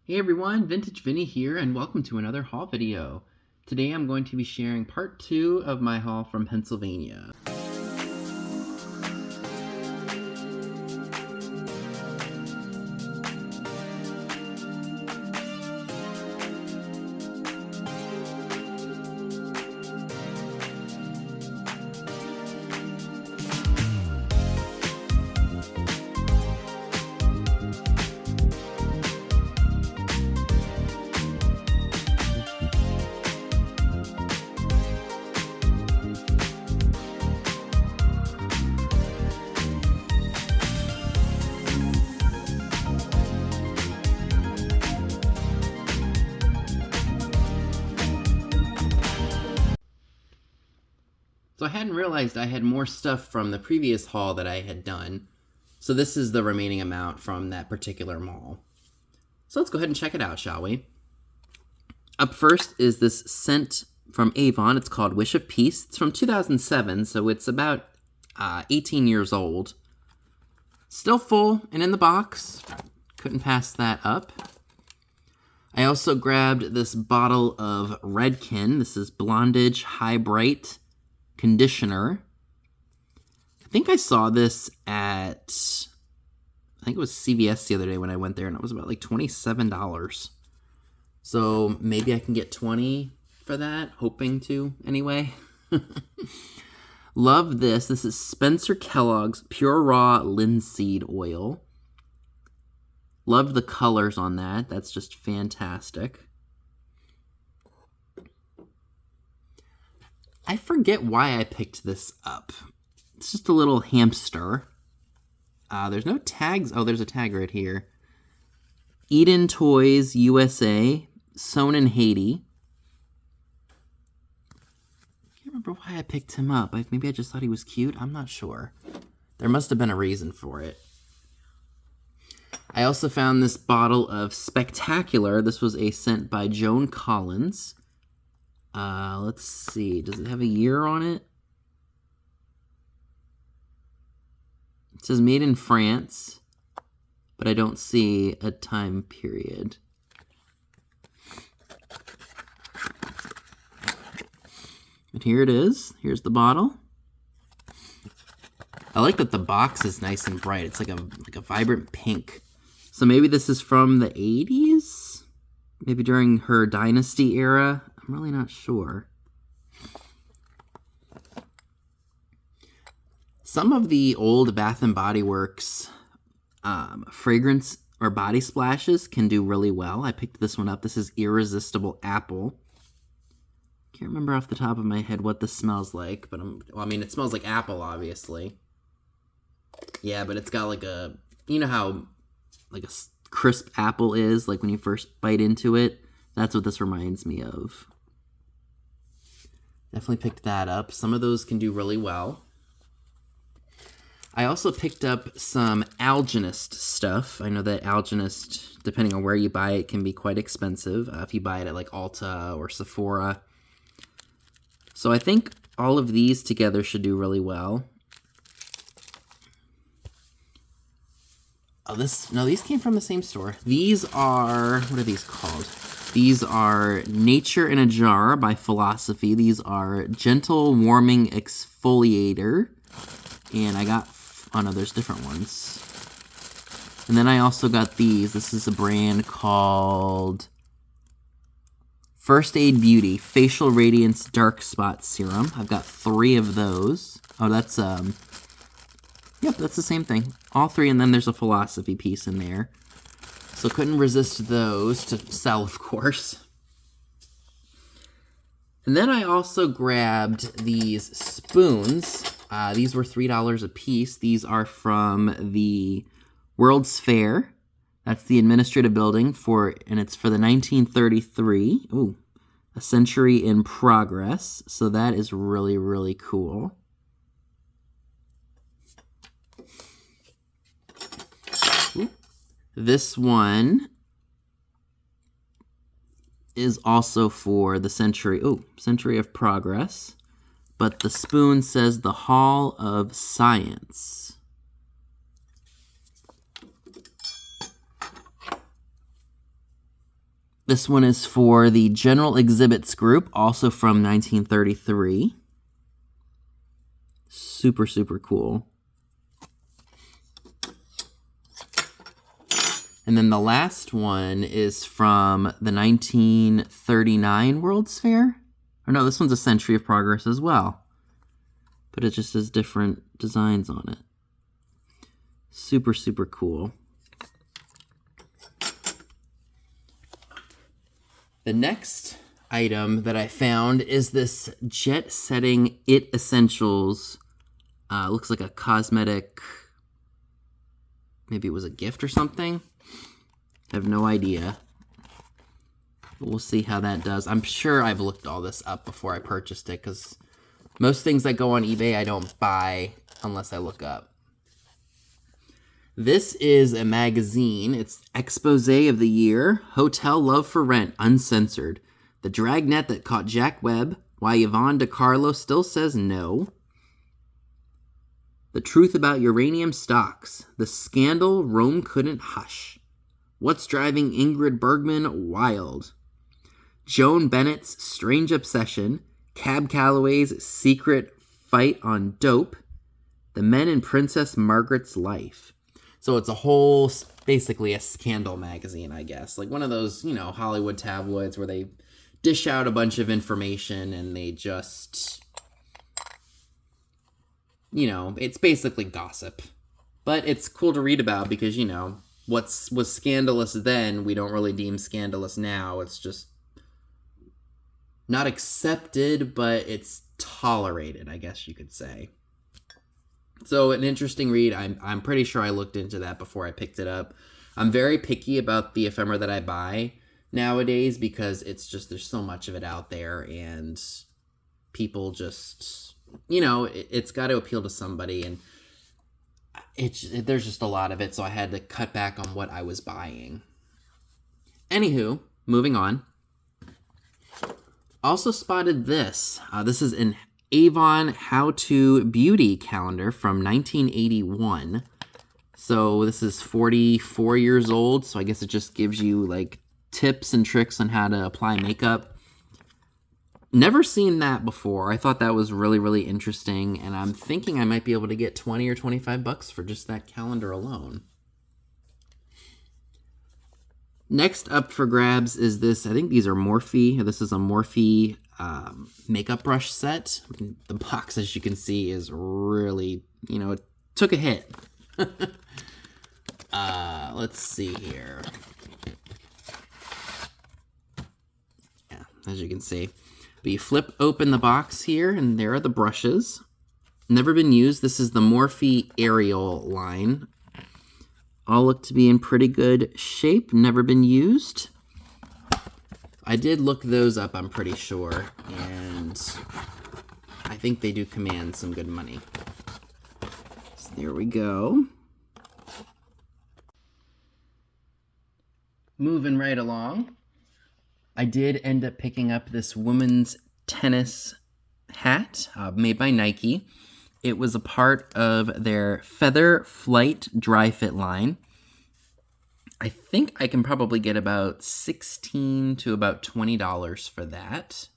Hey everyone, Vintage Vinny here, and welcome to another haul video. Today I'm going to be sharing part 2 of my haul from Pennsylvania. So I hadn't realized I had more stuff from the previous haul that I had done, so this is the remaining amount from that particular mall. So let's go ahead and check it out, shall we? Up first is this scent from Avon. It's called Wish of Peace. It's from 2007, so it's about 18 years old. Still full and in the box. Couldn't pass that up. I also grabbed this bottle of Redken. This is Blondage High Bright Conditioner. I think I saw this at, I think it was CVS the other day when I went there, and it was about like $27. So maybe I can get 20 for that, hoping to anyway. Love this. This is Spencer Kellogg's Pure Raw Linseed Oil. Love the colors on that. That's just fantastic. I forget why I picked this up. It's just a little hamster. There's no tags. Oh, there's a tag right here. Eden Toys USA, sewn in Haiti. I can't remember why I picked him up. Maybe I just thought he was cute. I'm not sure. There must have been a reason for it. I also found this bottle of Spectacular. This was a scent by Joan Collins. Let's see. Does it have a year on it? It says made in France, but I don't see a time period. But here it is. Here's the bottle. I like that the box is nice and bright. It's like a vibrant pink. So maybe this is from the 80s? Maybe during her Dynasty era? I'm really not sure. Some of the old Bath & Body Works fragrance or body splashes can do really well. I picked this one up. This is Irresistible Apple. Can't remember off the top of my head what this smells like, but it smells like apple, obviously. Yeah, but it's got like a, you know how like a crisp apple is, like when you first bite into it? That's what this reminds me of. Definitely picked that up. Some of those can do really well. I also picked up some Alginist stuff. I know that Alginist, depending on where you buy it, can be quite expensive. If you buy it at like Ulta or Sephora. So I think all of these together should do really well. Oh, these came from the same store. These are, what are these called? These are Nature in a Jar by Philosophy. These are Gentle Warming Exfoliator. And I got, oh no, there's different ones. And then I also got these. This is a brand called First Aid Beauty Facial Radiance Dark Spot Serum. I've got 3 of those. Oh, that's, yep, that's the same thing. All 3, and then there's a Philosophy piece in there. So couldn't resist those to sell, of course. And then I also grabbed these spoons. These were $3 a piece. These are from the World's Fair. That's the administrative building and it's for the 1933. Ooh, A Century in Progress. So that is really, really cool. Ooh. This one is also for the Century of Progress. But the spoon says the Hall of Science. This one is for the General Exhibits Group, also from 1933. Super, super cool. And then the last one is from the 1939 World's Fair. Or no, this one's a Century of Progress as well. But it just has different designs on it. Super, super cool. The next item that I found is this Jet Setting It Essentials. Looks like a cosmetic, maybe it was a gift or something. I have no idea. But we'll see how that does. I'm sure I've looked all this up before I purchased it, because most things that go on eBay I don't buy unless I look up. This is a magazine. It's Expose of the Year, Hotel Love for Rent, Uncensored. The dragnet that caught Jack Webb, Why Yvonne DiCarlo Still Says No. The Truth About Uranium Stocks, The Scandal Rome Couldn't Hush. What's Driving Ingrid Bergman Wild? Joan Bennett's Strange Obsession, Cab Calloway's Secret Fight on Dope, The Men in Princess Margaret's Life. So it's a whole, basically a scandal magazine, I guess. Like one of those, Hollywood tabloids where they dish out a bunch of information and they just, it's basically gossip. But it's cool to read about because, what was scandalous then, we don't really deem scandalous now. It's just not accepted, but it's tolerated, I guess you could say. So an interesting read. I'm pretty sure I looked into that before I picked it up. I'm very picky about the ephemera that I buy nowadays because it's just, there's so much of it out there and people just, it's got to appeal to somebody, and there's just a lot of it, so I had to cut back on what I was buying. Anywho, moving on. Also spotted this. This is an Avon How To Beauty calendar from 1981. So this is 44 years old, so I guess it just gives you like tips and tricks on how to apply makeup. Never seen that before. I thought that was really, really interesting, and I'm thinking I might be able to get 20 or 25 bucks for just that calendar alone. Next up for grabs is this. I think these are Morphe. This is a Morphe makeup brush set. The box, as you can see, is really, it took a hit. Let's see here. Yeah, as you can see. But you flip open the box here, and there are the brushes. Never been used. This is the Morphe Ariel line. All look to be in pretty good shape. Never been used. I did look those up, I'm pretty sure. And I think they do command some good money. So there we go. Moving right along. I did end up picking up this women's tennis hat made by Nike. It was a part of their Feather Flight dry fit line. I think I can probably get about $16 to about $20 for that.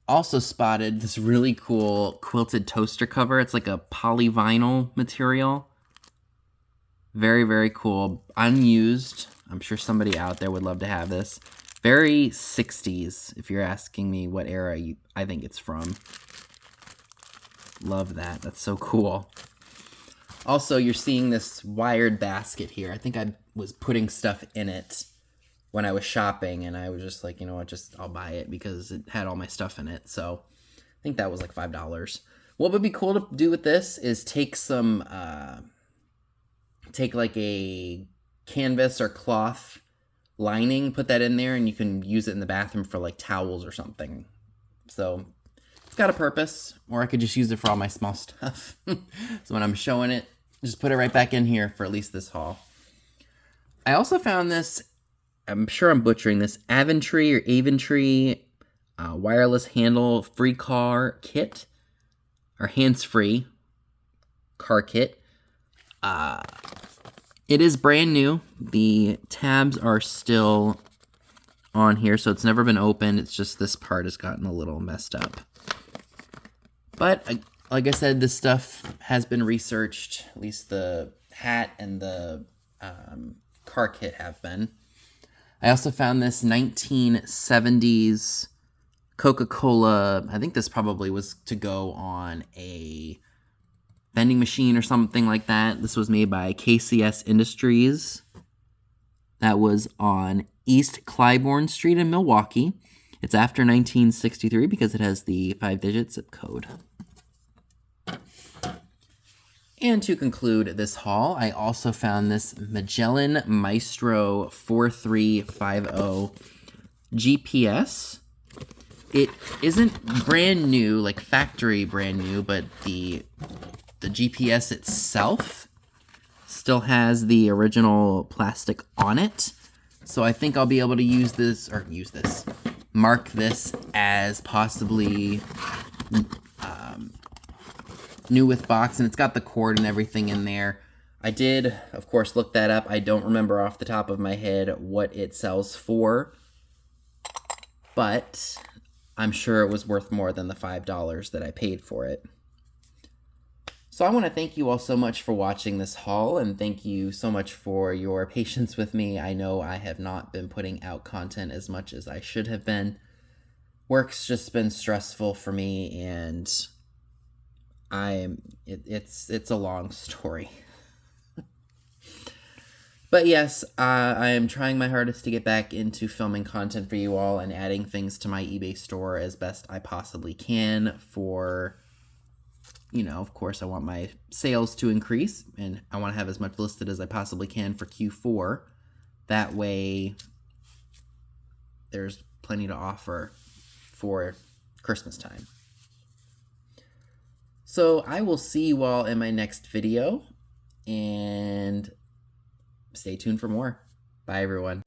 Also spotted this really cool quilted toaster cover. It's like a polyvinyl material. Very, very cool. Unused. I'm sure somebody out there would love to have this. Very 60s, if you're asking me what era I think it's from. Love that. That's so cool. Also, you're seeing this wired basket here. I think I was putting stuff in it when I was shopping, and I was just like, you know what, I'll buy it because it had all my stuff in it. So I think that was like $5. What would be cool to do with this is take like a canvas or cloth lining, put that in there, and you can use it in the bathroom for like towels or something. So it's got a purpose, or I could just use it for all my small stuff. So when I'm showing it, just put it right back in here for at least this haul. I also found this, I'm sure I'm butchering this, Aventry wireless handle free car kit, or hands-free car kit. It is brand new. The tabs are still on here, so it's never been opened. It's just this part has gotten a little messed up. But like I said, this stuff has been researched. At least the hat and the car kit have been. I also found this 1970s Coca-Cola. I think this probably was to go on a vending machine or something like that. This was made by KCS Industries. That was on East Clybourne Street in Milwaukee. It's after 1963 because it has the 5-digit zip code. And to conclude this haul, I also found this Magellan Maestro 4350 GPS. It isn't brand new, like factory brand new, but the GPS itself still has the original plastic on it. So I think I'll be able to mark this as possibly new with box, and it's got the cord and everything in there. I did, of course, look that up. I don't remember off the top of my head what it sells for, but I'm sure it was worth more than the $5 that I paid for it. So I want to thank you all so much for watching this haul, and thank you so much for your patience with me. I know I have not been putting out content as much as I should have been. Work's just been stressful for me, and it's a long story. But yes, I am trying my hardest to get back into filming content for you all and adding things to my eBay store as best I possibly can for, of course, I want my sales to increase, and I want to have as much listed as I possibly can for Q4. That way, there's plenty to offer for Christmas time. So I will see you all in my next video, and stay tuned for more. Bye, everyone.